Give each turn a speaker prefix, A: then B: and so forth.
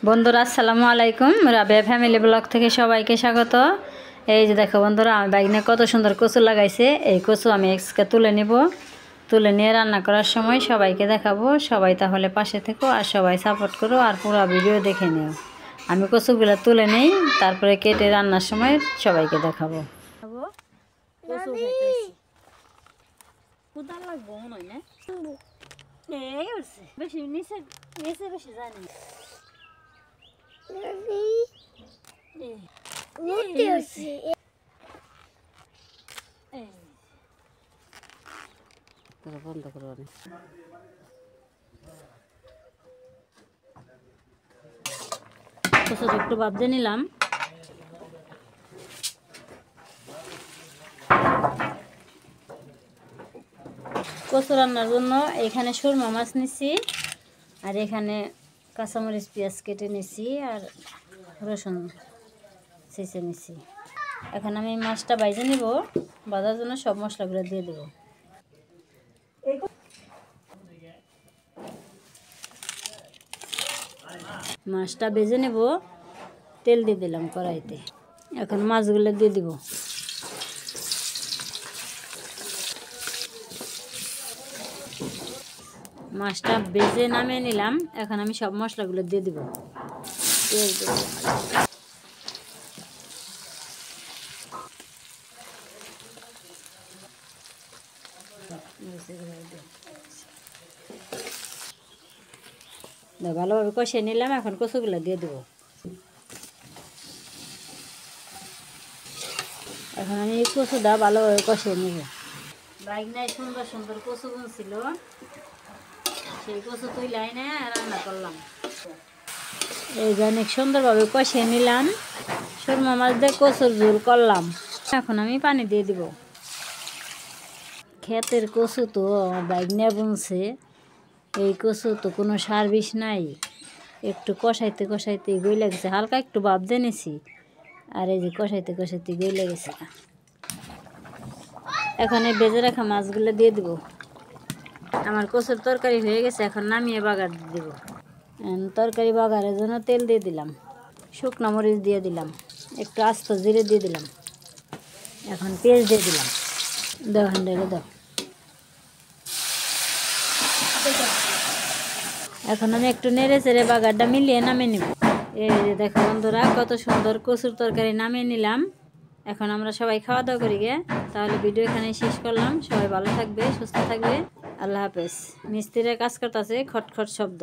A: বন্ধুরা আসসালামু আলাইকুম, রাবেয়া ফ্যামিলি ব্লগ থেকে সবাইকে স্বাগত। এই যে দেখো বন্ধুরা, আমার বাইগনে কত সুন্দর কচু লাগাইছে। এই কচু আমি এক্সকে তুলে নিব, তুলে নিয়ে রান্না করার সময় সবাইকে দেখাবো। সবাই তাহলে পাশে থেকো আর সবাই সাপোর্ট করো আর পুরো ভিডিও দেখে নিও। আমি কচুগুলো তুলে নেই, তারপরে কেটে রান্নার সময় সবাইকে দেখাবো। বেশি নিচে নিচে বেশি জানি বন্ধ করো। একটু ভাবতে নিলাম। কচু রান্নার জন্য এখানে সুরমা মাছ নিছি, আর এখানে কাঁচামরিচ পেঁয়াজ কেটে নিছি, আর রসুন ছেঁচে নিছি। এখন আমি মাছটা ভাজে নিব। ভাজার জন্য সব মশলাগুলো দিয়ে দেব। মাছটা ভেজে নেব, তেল দিয়ে দিলাম কড়াইতে। এখন মাছগুলো দিয়ে দিব। মাছটা ভেজে নামিয়ে নিলাম। এখন আমি সব মশলাগুলো দিয়ে দিব। তেল দিয়ে ভালোভাবে কষিয়ে নিলাম। এখন কচুগুলো দিয়ে দেবো। এখন আমি কচুটা ভালোভাবে কষিয়ে নেব। বাইগনায় সুন্দর সুন্দর কচু বুনছিল, সেই কচু তুইলাই না রান্না করলাম। এই যে অনেক সুন্দরভাবে কষিয়ে নিলাম। সুরমা মাছ দিয়ে কচুর ঝোল করলাম। এখন আমি পানি দিয়ে দিব। ক্ষেতের কচু তো বাইগনা বুনছে, এই কচু তো কোনো সার বিষ নাই। একটু কষাইতে কষাইতে গইলে গেছে, হালকা একটু ভাপ দিয়ে নিছি, আর এই যে কষাইতে কষাইতে গইলে গেছে। এখন এই ভেজে রাখা মাছগুলো দিয়ে দিব। আমার কচুর তরকারি হয়ে গেছে, এখন নামিয়ে বাগার দিয়ে দিব। তরকারি বাগারের জন্য তেল দিয়ে দিলাম, শুকনো মরিচ দিয়ে দিলাম, একটু আস্ত জিরে দিয়ে দিলাম। এখন পেঁয়াজ দিয়ে দিলাম। দেখেন দাও। এখন আমি একটু নেড়ে চেড়ে বাগারটা মিলিয়ে নামিয়ে নিব। এই যে দেখো বন্ধুরা, কত সুন্দর কচুর তরকারি নামিয়ে নিলাম। এখন আমরা সবাই খাওয়া দাওয়া করি গে। তাহলে ভিডিও এখানে শেষ করলাম। সবাই ভালো থাকবে, সুস্থ থাকবে। আল্লাহ হাফেজ। মিস্ত্রিরা কাজ করতেছে, খটখট শব্দ।